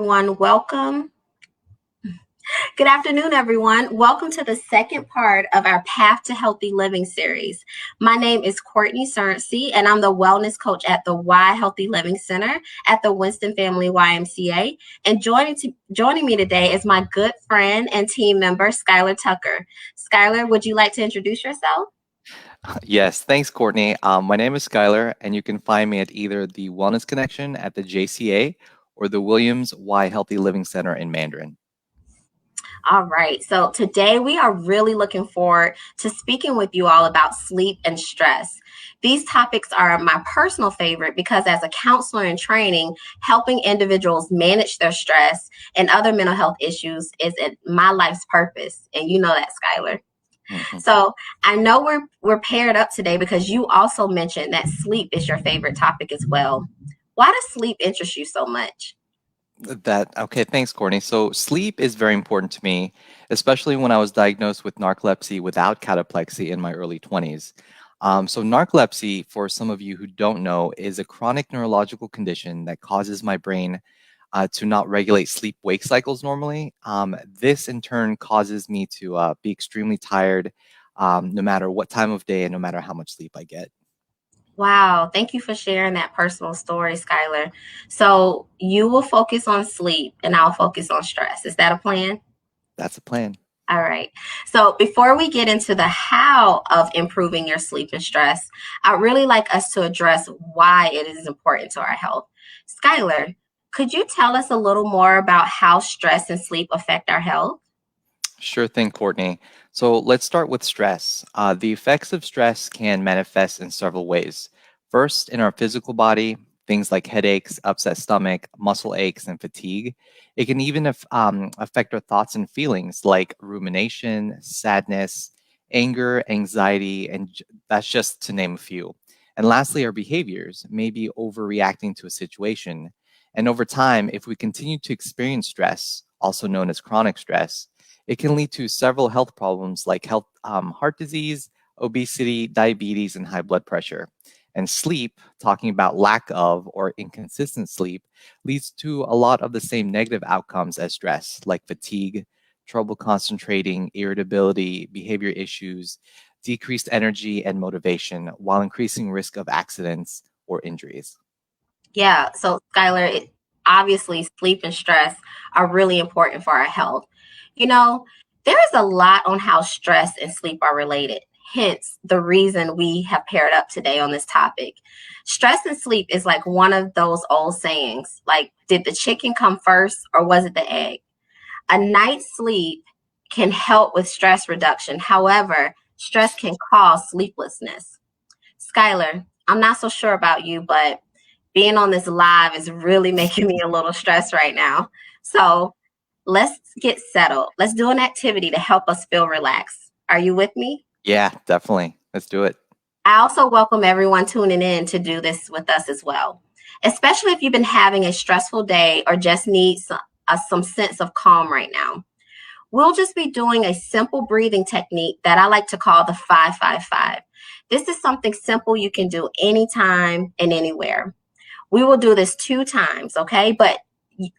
Everyone, welcome. Good afternoon, everyone. Welcome to the second part of our Path to Healthy Living series. My name is Cortney Surrency, and I'm the wellness coach at the Y Healthy Living Center at the Winston Family YMCA. And joining me today is my good friend and team member, Skyler Tucker. Skyler, would you like to introduce yourself? Yes, thanks, Courtney. My name is Skyler, and you can find me at either the Wellness Connection at the JCA or the Williams Y Healthy Living Center in Mandarin. All right. So today we are really looking forward to speaking with you all about sleep and stress. These topics are my personal favorite because, as a counselor in training, helping individuals manage their stress and other mental health issues is my life's purpose. And you know that, Skylar. Mhm. So I know we're paired up today because you also mentioned that sleep is your favorite topic as well. Why does sleep interest you so much? Okay, thanks, Courtney. So, sleep is very important to me, especially when I was diagnosed with narcolepsy without cataplexy in my early 20s. Narcolepsy, for some of you who don't know, is a chronic neurological condition that causes my brain to not regulate sleep wake cycles normally. This in turn causes me to be extremely tired no matter what time of day and no matter how much sleep I get. Wow, thank you for sharing that personal story, Skylar. So you will focus on sleep and I'll focus on stress. Is that a plan? That's the plan. All right. So before we get into the how of improving your sleep and stress, I'd really like us to address why it is important to our health. Skylar, could you tell us a little more about how stress and sleep affect our health? Sure thing, Courtney. So let's start with stress. The effects of stress can manifest in several ways. First, in our physical body, things like headaches, upset stomach, muscle aches, and fatigue. It can even affect our thoughts and feelings like rumination, sadness, anger, anxiety, and that's just to name a few. And lastly, our behaviors, maybe overreacting to a situation. And over time, if we continue to experience stress, also known as chronic stress, it can lead to several health problems like heart disease, obesity, diabetes, and high blood pressure. And sleep, talking about lack of or inconsistent sleep, leads to a lot of the same negative outcomes as stress, like fatigue, trouble concentrating, irritability, behavior issues, decreased energy and motivation, while increasing risk of accidents or injuries. Yeah, so Skylar, obviously sleep and stress are really important for our health. You know, there is a lot on how stress and sleep are related. Hence, the reason we have paired up today on this topic. Stress and sleep is like one of those old sayings, like, did the chicken come first or was it the egg? A night's sleep can help with stress reduction. However, stress can cause sleeplessness. Skylar, I'm not so sure about you, but being on this live is really making me a little stressed right now. So let's get settled. Let's do an activity to help us feel relaxed. Are you with me? Yeah, definitely. Let's do it. I also welcome everyone tuning in to do this with us as well, especially if you've been having a stressful day or just need some sense of calm right now. We'll just be doing a simple breathing technique that I like to call the 555. This is something simple you can do anytime and anywhere. We will do this 2 times, okay? But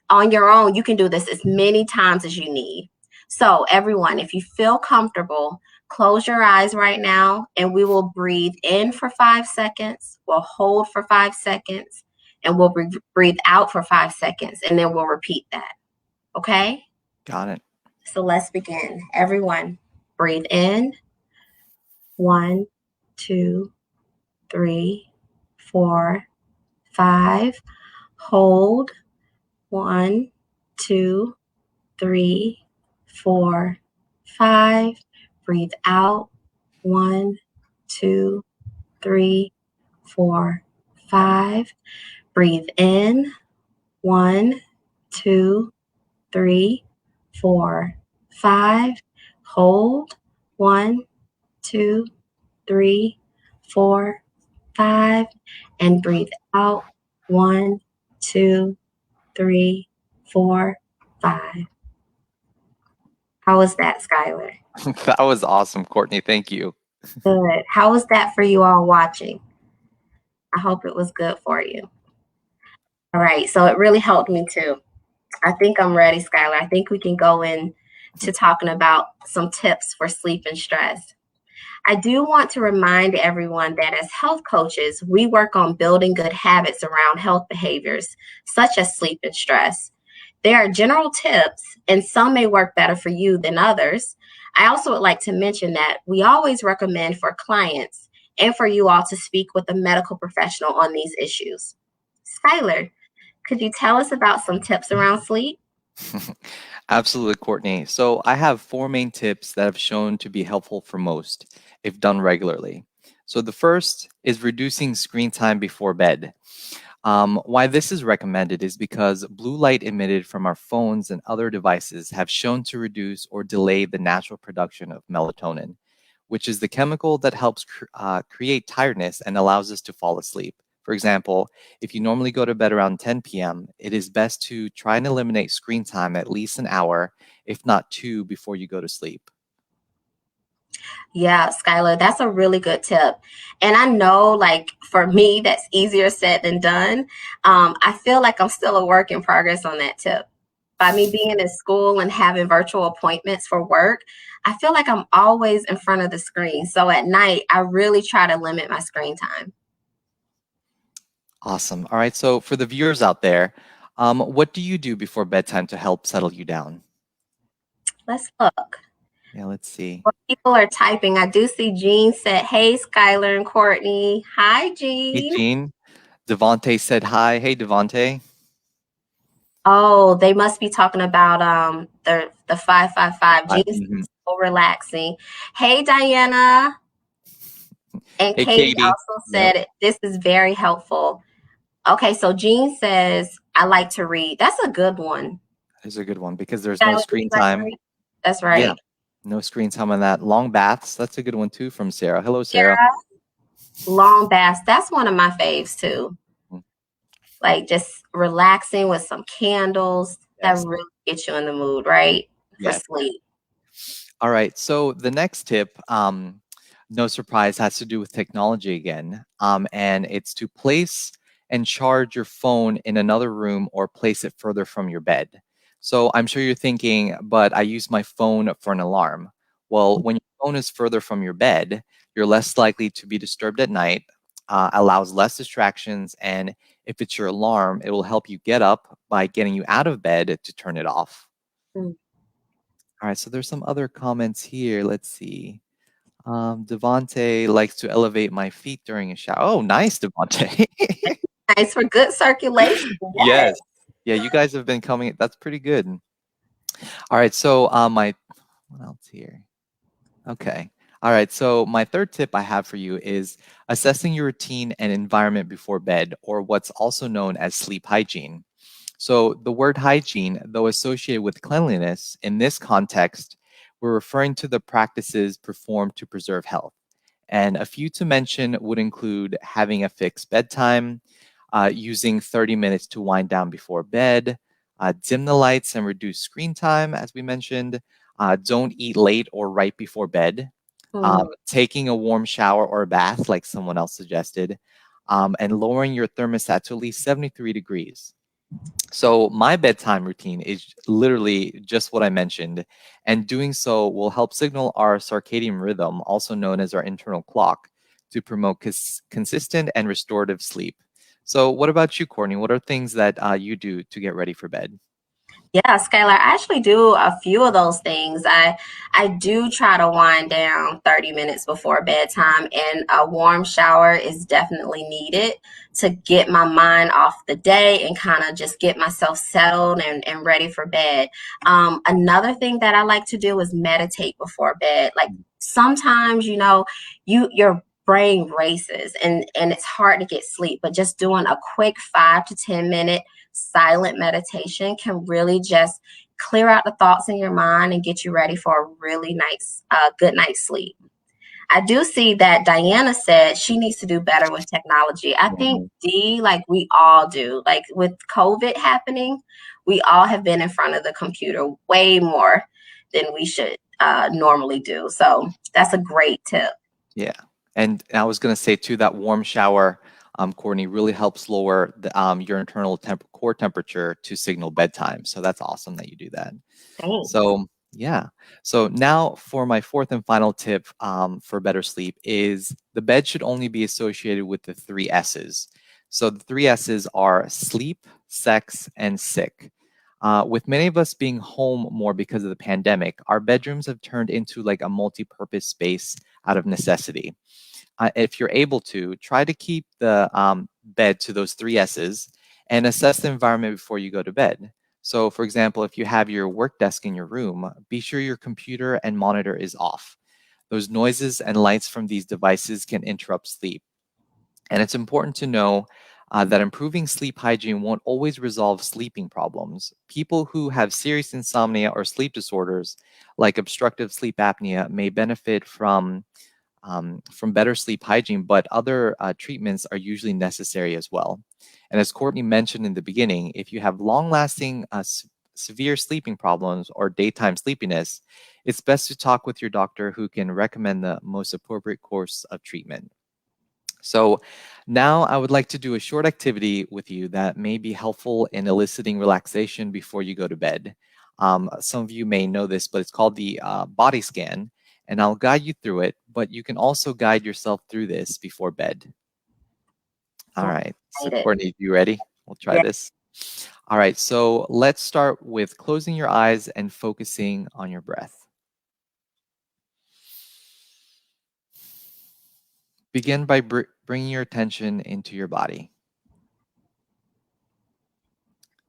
on your own, you can do this as many times as you need. So, everyone, if you feel comfortable, close your eyes right now and we will breathe in for 5 seconds. We'll hold for 5 seconds and we'll breathe out for 5 seconds and then we'll repeat that, okay? Got it. So, let's begin. Everyone, breathe in 1, 2, 3, 4, 5. Hold 1, 2, 3, 4, 5. Breathe out 1, 2, 3, 4, 5. Breathe in 1, 2, 3, 4, 5. Hold 1, 2, 3, 4, 5. And breathe out 1, 2, 3, 4, 5. How was that, Skylar? That was awesome, Courtney. Thank you. Good. How was that for you all watching? I hope it was good for you. All right. So it really helped me too. I think I'm ready, Skylar. I think we can go in to talking about some tips for sleep and stress. I do want to remind everyone that as health coaches, we work on building good habits around health behaviors, such as sleep and stress. There are general tips, and some may work better for you than others. I also would like to mention that we always recommend for clients and for you all to speak with a medical professional on these issues. Skylar, could you tell us about some tips around sleep? Absolutely, Courtney. So I have four main tips that have shown to be helpful for most if done regularly. So the first is reducing screen time before bed. Why this is recommended is because blue light emitted from our phones and other devices have shown to reduce or delay the natural production of melatonin, which is the chemical that helps create tiredness and allows us to fall asleep. For example, if you normally go to bed around 10 p.m., it is best to try and eliminate screen time at least an hour, if not two, before you go to sleep. Yeah, Skylar, that's a really good tip. And I know, like, for me, that's easier said than done. I feel like I'm still a work in progress on that tip. By me being in school and having virtual appointments for work, I feel like I'm always in front of the screen. So at night, I really try to limit my screen time. Awesome. All right. So for the viewers out there, what do you do before bedtime to help settle you down? Let's look. Yeah, let's see. What people are typing. I do see Jean said, "Hey, Skylar and Courtney." Hi, Hey, Jean. Jean. Devonte said hi. Hey, Devonte. Oh, they must be talking about the 555. Hi. Jean's so relaxing. Hey, Diana. And Hey, Katie Katie. also Yep. said this is very helpful. Okay, so Jean says, I like to read. That's a good one. Is a good one because there's no Skylar, do you screen like to time. read? That's Yeah, right. no screen time on that. Long baths. That's a good one too from Sarah. Hello, Sarah. Sarah, long baths. That's one of my faves too. Mm, Like just relaxing with some candles. That yes. really gets you in the mood, right? For Yes. sleep. All right. So the next tip, no surprise, has to do with technology again. And it's to place and charge your phone in another room or place it further from your bed. So I'm sure you're thinking, but I use my phone for an alarm. Well, when your phone is further from your bed, you're less likely to be disturbed at night, allows less distractions, and if it's your alarm, it will help you get up by getting you out of bed to turn it off. Mm. All right, so there's some other comments here. Let's see. Devonte likes to elevate my feet during a shower. Oh, nice, Devonte. Nice for good circulation. Yes. Yes. Yeah, you guys have been coming. That's pretty good. All right, so my what else here? Okay. All right, so my third tip I have for you is assessing your routine and environment before bed, or what's also known as sleep hygiene. So the word hygiene, though associated with cleanliness, in this context, we're referring to the practices performed to preserve health. And a few to mention would include having a fixed bedtime, using 30 minutes to wind down before bed, dim the lights and reduce screen time, as we mentioned, don't eat late or right before bed, Mm. taking a warm shower or a bath, like someone else suggested, and lowering your thermostat to at least 73 degrees. So my bedtime routine is literally just what I mentioned, and doing so will help signal our circadian rhythm, also known as our internal clock, to promote consistent and restorative sleep. So what about you, Courtney? What are things that you do to get ready for bed? Yeah, Skylar, I actually do a few of those things. I do try to wind down 30 minutes before bedtime, and a warm shower is definitely needed to get my mind off the day and kind of just get myself settled and ready for bed. Another thing that I like to do is meditate before bed. Like sometimes, your brain races and it's hard to get sleep, but just doing a quick 5 to 10 minute silent meditation can really just clear out the thoughts in your mind and get you ready for a really nice, good night's sleep. I do see that Diana said she needs to do better with technology. I think Mhm. like we all do, like with COVID happening, we all have been in front of the computer way more than we should normally do. So that's a great tip. Yeah. And I was going to say too, that warm shower Cortney, really helps lower your internal core temperature to signal bedtime. So that's awesome that you do that. Thanks. So yeah. So now for my fourth and final tip for better sleep is the bed should only be associated with the three S's. So the three S's are sleep, sex, and sick. With many of us being home more because of the pandemic, our bedrooms have turned into like a multi-purpose space out of necessity. If you're able to, try to keep the bed to those three S's and assess the environment before you go to bed. So, for example, if you have your work desk in your room, be sure your computer and monitor is off. Those noises and lights from these devices can interrupt sleep. And it's important to know that improving sleep hygiene won't always resolve sleeping problems. People who have serious insomnia or sleep disorders, like obstructive sleep apnea, may benefit from better sleep hygiene, but other treatments are usually necessary as well. And as Cortney mentioned in the beginning, if you have long-lasting severe sleeping problems or daytime sleepiness, it's best to talk with your doctor who can recommend the most appropriate course of treatment. So now I would like to do a short activity with you that may be helpful in eliciting relaxation before you go to bed. Some of you may know this, but it's called the body scan, and I'll guide you through it, but you can also guide yourself through this before bed. All I'm right, so excited. Courtney, you ready? We'll try Yeah. this. All right, so let's start with closing your eyes and focusing on your breath. Begin by bringing your attention into your body.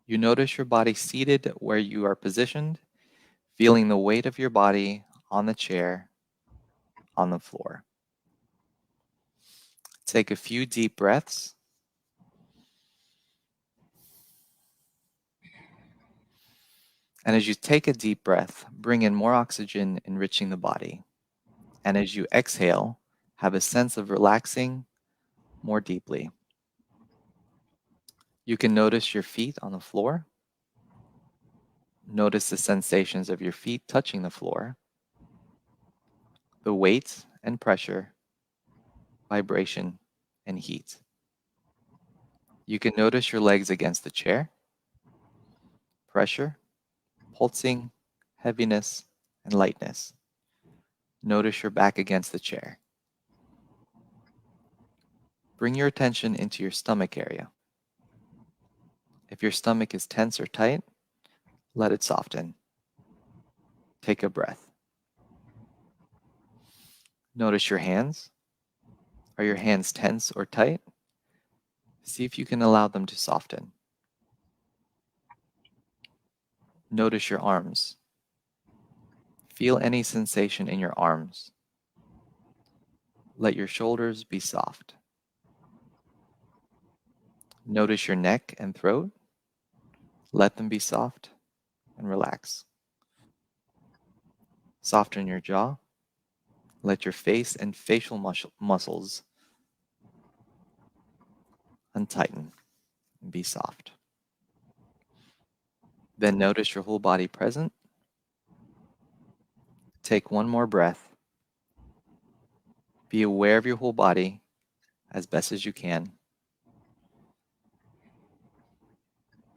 You notice your body seated where you are positioned, feeling the weight of your body on the chair, on the floor. Take a few deep breaths. And as you take a deep breath, bring in more oxygen, enriching the body. And as you exhale, have a sense of relaxing more deeply. You can notice your feet on the floor. Notice the sensations of your feet touching the floor, the weight and pressure, vibration, and heat. You can notice your legs against the chair, pressure, pulsing, heaviness, and lightness. Notice your back against the chair. Bring your attention into your stomach area. If your stomach is tense or tight, let it soften. Take a breath. Notice your hands. Are your hands tense or tight? See if you can allow them to soften. Notice your arms. Feel any sensation in your arms. Let your shoulders be soft. Notice your neck and throat. Let them be soft and relax. Soften your jaw. Let your face and facial muscles untighten and be soft. Then notice your whole body present. Take one more breath. Be aware of your whole body as best as you can.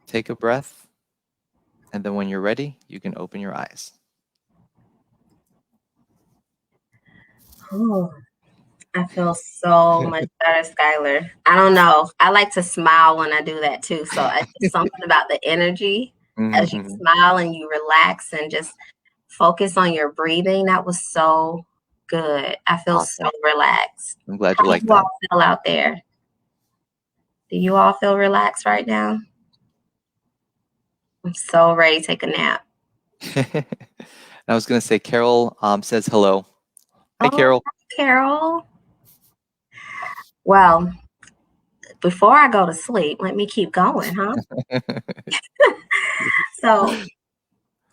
Take a breath, and then when you're ready, you can open your eyes. Oh, I feel so much better, Skyler. I don't know. I like to smile when I do that too. So it's something about the energy as you Mhm. smile and you relax and just focus on your breathing. That was so good. I feel so Awesome. relaxed. I'm glad How you do like you all that. feel out there? Do you all feel relaxed right now? I'm so ready to take a nap. I was going to say, Carol says hello. Hi, Oh, Carol. Carol. Well, before I go to sleep, let me keep going, huh? So,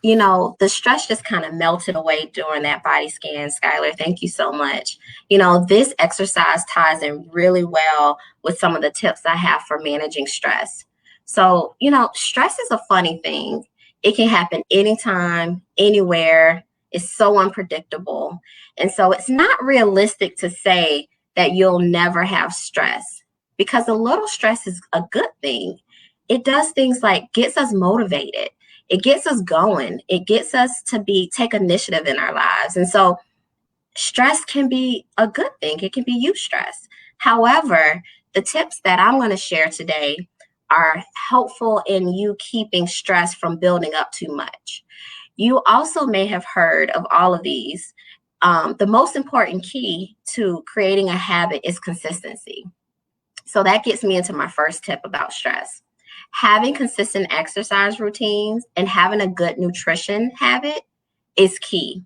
the stress just kind of melted away during that body scan, Skylar. Thank you so much. This exercise ties in really well with some of the tips I have for managing stress. So, stress is a funny thing. It can happen anytime, anywhere. It's so unpredictable. And so it's not realistic to say that you'll never have stress. because a little stress is a good thing. It does things like gets us motivated. It gets us going. It gets us to be take initiative in our lives. And so stress can be a good thing. It can be eustress. However, the tips that I'm going to share today are helpful in you keeping stress from building up too much. You also may have heard of all of these. The most important key to creating a habit is consistency. So that gets me into my first tip about stress. Having consistent exercise routines and having a good nutrition habit is key.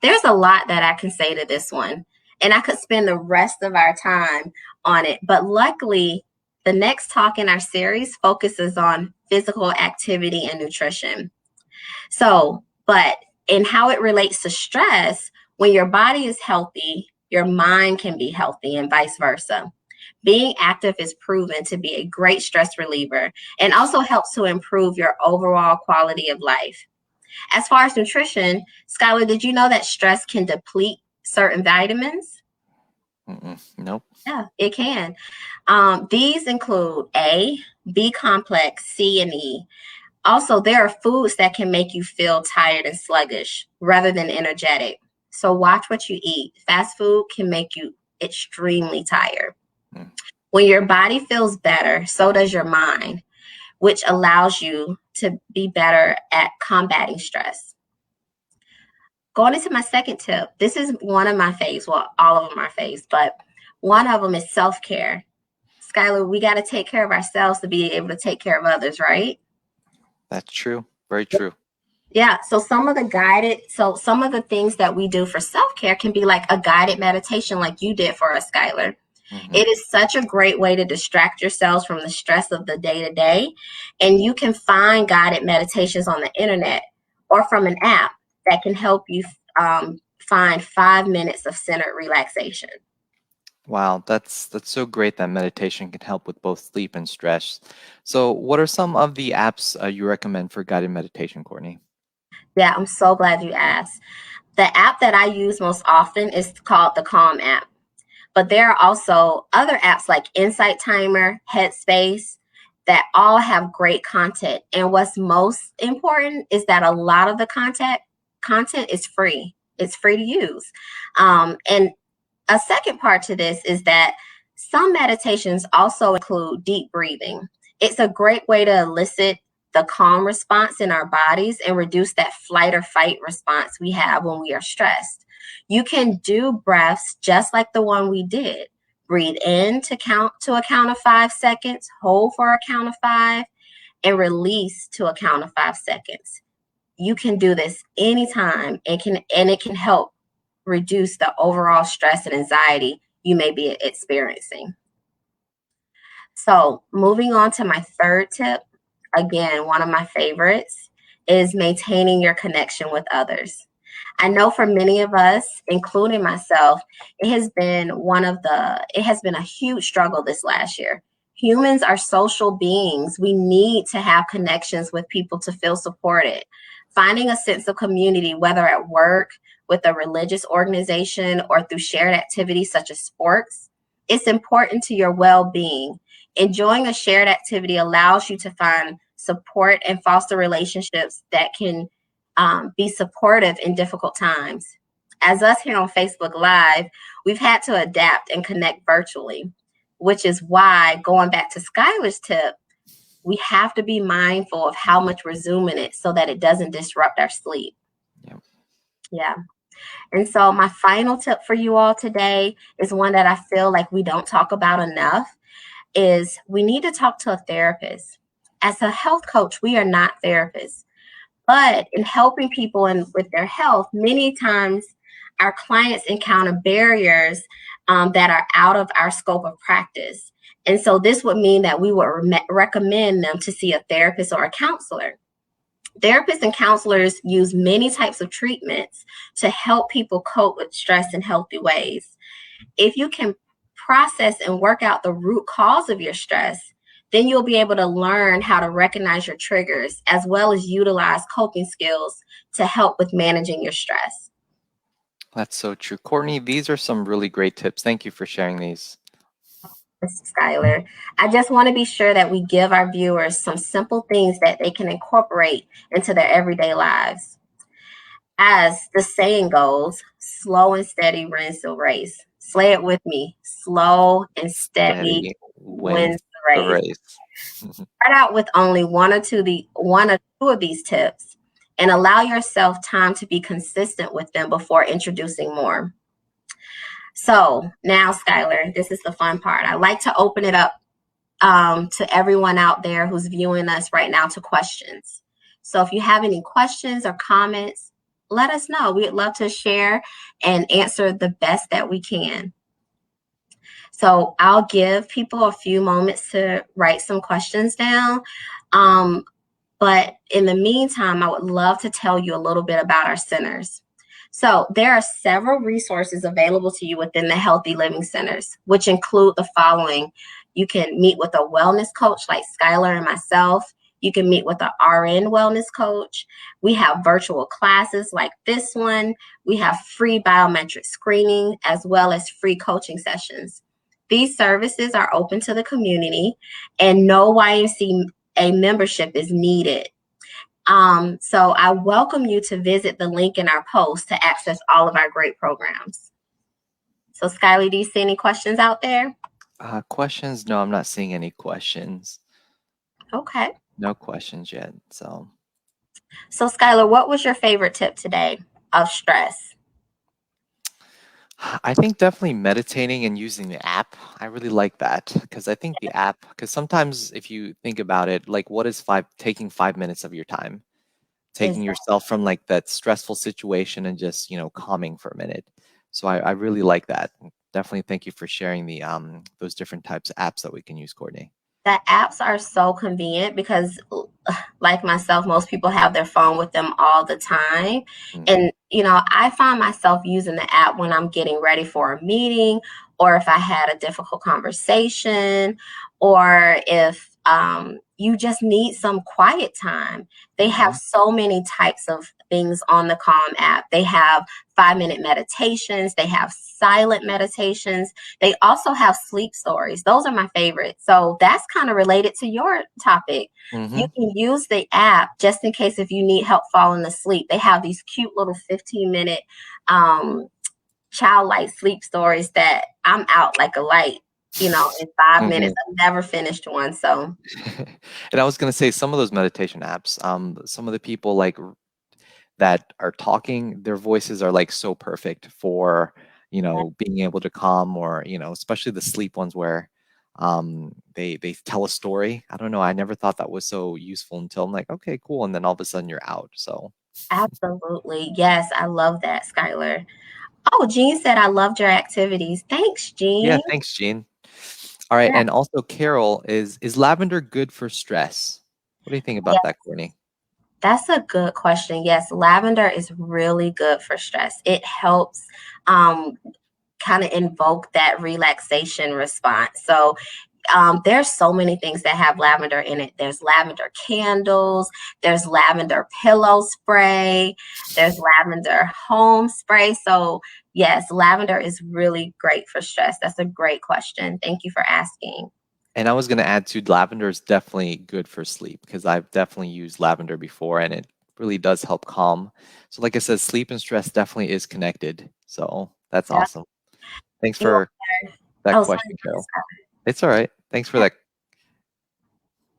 There's a lot that I can say to this one, and I could spend the rest of our time on it. But luckily, the next talk in our series focuses on physical activity and nutrition. So, but in how it relates to stress, when your body is healthy, your mind can be healthy and vice versa. Being active is proven to be a great stress reliever and also helps to improve your overall quality of life. As far as nutrition, Skylar, did you know that stress can deplete certain vitamins? Nope. Yeah, it can. These include A, B complex, C, and E. Also, there are foods that can make you feel tired and sluggish rather than energetic. So watch what you eat. Fast food can make you extremely tired. Mm. When your body feels better, so does your mind, which allows you to be better at combating stress. Going into my second tip, this is one of my faves. Well, all of them are faves, but one of them is self-care. Skylar, we got to take care of ourselves to be able to take care of others, right? That's true. Very true. Yeah. So some of the things that we do for self-care can be like a guided meditation like you did for us, Skylar. Hmm. It is such a great way to distract yourselves from the stress of the day to day. And you can find guided meditations on the internet or from an app that can help you find 5 minutes of centered relaxation. Wow, that's so great that meditation can help with both sleep and stress. So, what are some of the apps you recommend for guided meditation, Courtney? Yeah, I'm so glad you asked. The app that I use most often is called the Calm app. But there are also other apps like Insight Timer, Headspace, that all have great content. And what's most important is that a lot of the content is free. It's free to use. And a second part to this is that some meditations also include deep breathing. It's a great way to elicit the calm response in our bodies and reduce that flight or fight response we have when we are stressed. You can do breaths just like the one we did. Breathe in to a count of 5 seconds, hold for a count of five, and release to a count of 5 seconds. You can do this anytime and it can help reduce the overall stress and anxiety you may be experiencing. So, moving on to my third tip, again, one of my favorites is maintaining your connection with others. I know for many of us, including myself, it has been a huge struggle this last year. Humans are social beings. We need to have connections with people to feel supported. Finding a sense of community, whether at work, with a religious organization, or through shared activities such as sports, it's important to your well-being. Enjoying a shared activity allows you to find support and foster relationships that can be supportive in difficult times. As us here on Facebook Live, we've had to adapt and connect virtually, which is why, going back to Skylar's tip, we have to be mindful of how much we're zooming it so that it doesn't disrupt our sleep. Yep. Yeah. And so, my final tip for you all today is one that I feel like we don't talk about enough is we need to talk to a therapist. As a health coach, we are not therapists. But in helping people with their health, many times our clients encounter barriers that are out of our scope of practice. And so this would mean that we would recommend them to see a therapist or a counselor. Therapists and counselors use many types of treatments to help people cope with stress in healthy ways. If you can process and work out the root cause of your stress, then you'll be able to learn how to recognize your triggers as well as utilize coping skills to help with managing your stress. That's so true. Courtney, these are some really great tips. Thank you for sharing these. Skylar. I just want to be sure that we give our viewers some simple things that they can incorporate into their everyday lives. As the saying goes, slow and steady wins the race. Slay it with me. Slow and steady Steady wins wins the the race. race. Start out with only one or two of these tips and allow yourself time to be consistent with them before introducing more. So now, Skylar, this is the fun part. I like to open it up to everyone out there who's viewing us right now to questions. So if you have any questions or comments, let us know. We'd love to share and answer the best that we can. So I'll give people a few moments to write some questions down. Um, but in the meantime, I would love to tell you a little bit about our centers. So there are several resources available to you within the Healthy Living Centers, which include the following. You can meet with a wellness coach like Skylar and myself. You can meet with an RN wellness coach. We have virtual classes like this one. We have free biometric screening as well as free coaching sessions. These services are open to the community and no YMCA membership is needed. So I welcome you to visit the link in our post to access all of our great programs. So Skylar, do you see any questions out there? Questions? No, I'm not seeing any questions. Okay. No questions yet. So Skylar, what was your favorite tip today of stress? I think definitely meditating and using the app. I really like that because I think the app, because sometimes if you think about it, like what is taking 5 minutes of your time, Is taking yourself from like that stressful situation and just, calming for a minute. So I really like that. Definitely thank you for sharing the those different types of apps that we can use, Courtney. The apps are so convenient because like myself, most people have their phone with them all the time. Mm. And, I find myself using the app when I'm getting ready for a meeting or if I had a difficult conversation or if you just need some quiet time. They have Mhm. so many types of things on the Calm app. They have 5-minute meditations, they have silent meditations. They also have sleep stories. Those are my favorites. So that's kind of related to your topic. You Mhm. can use the app just in case if you need help falling asleep. They have these cute little 15-minute childlike sleep stories that I'm out like a light, in 5 minutes. Mhm. I've never finished one. So And I was gonna say some of those meditation apps, some of the people like that are talking, their voices are like so perfect for, being able to calm or, especially the sleep ones where they tell a story. I don't know. I never thought that was so useful until I'm like, okay, cool. And then all of a sudden you're out. So absolutely. Yes, I love that, Skylar. Oh, Jean said I loved your activities. Thanks, yeah, Jean. thanks, Gene. All right. Yeah. And also Carol, is lavender good for stress? What do you think about that, Courtney? That's a good question. Yes, lavender is really good for stress. It helps um, kind of invoke that relaxation response. So there's so many things that have lavender in it. There's lavender candles, there's lavender pillow spray, there's lavender home spray. So yes, lavender is really great for stress. That's a great question. Thank you for asking. And I was going to add too, lavender is definitely good for sleep because I've definitely used lavender before and it really does help calm. So, like I said, sleep and stress definitely is connected. So that's Yeah. awesome. Thanks You for that oh, question, sorry. Carol. It's all right. Thanks for that.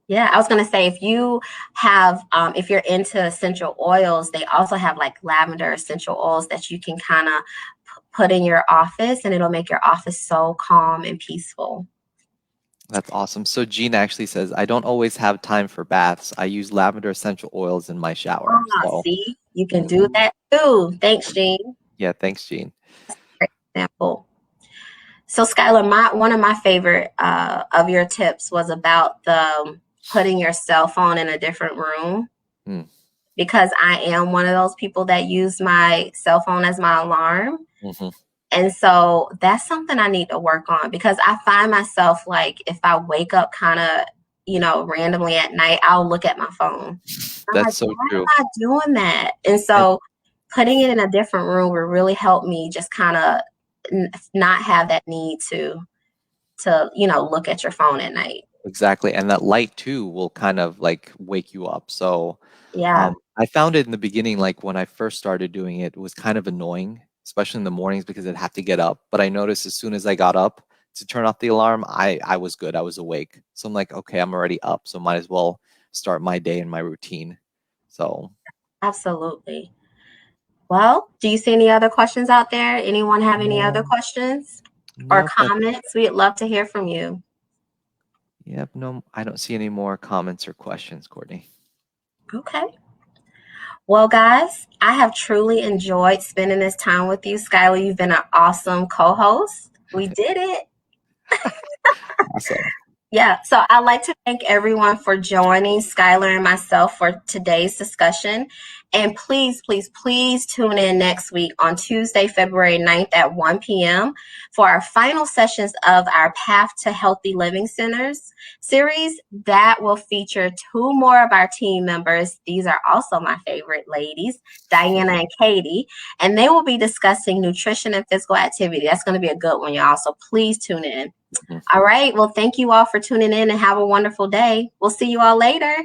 Yeah, I was gonna say if you have if you're into essential oils, they also have like lavender essential oils that you can kind of put in your office and it'll make your office so calm and peaceful. That's awesome. So, Jean actually says, I don't always have time for baths. I use lavender essential oils in my shower. So, See, you can do mhm. that too. Thanks, Jean. Yeah, thanks, Jean. Great example. So, Skylar, one of my favorite of your tips was about the putting your cell phone in a different room Mm, because I am one of those people that use my cell phone as my alarm. mhm. And so that's something I need to work on because I find myself like if I wake up kind of, randomly at night, I'll look at my phone. I'm like, That's so why true. am I doing that? And And so putting it in a different room will really help me just kind of not have that need to. to, look at your phone at night. Exactly. And that light too will kind of like wake you up. So Yeah, I found it in the beginning, like when I first started doing it, it was kind of annoying, especially in the mornings because I'd have to get up. But I noticed as soon as I got up to turn off the alarm, I was good. I was awake. So I'm like, okay, I'm already up. So might as well start my day and my routine. So absolutely. Well, do you see any other questions out there? Anyone have any other no, questions or nope, that's comments? We'd love to hear from you. yep, no, I don't see any more comments or questions, Courtney. Okay. Well, guys, I have truly enjoyed spending this time with you. Skylar, you've been an awesome co host. We did it. Awesome. Yeah, so I'd like to thank everyone for joining Skylar and myself for today's discussion. And please, please, please tune in next week on Tuesday, February 9th at 1 p.m. for our final sessions of our Path to Healthy Living Centers series that will feature two more of our team members. These are also my favorite ladies, Diana and Katie, and they will be discussing nutrition and physical activity. That's going to be a good one, y'all. So please tune in. Mhm. All right. Well, thank you all for tuning in and have a wonderful day. We'll see you all later.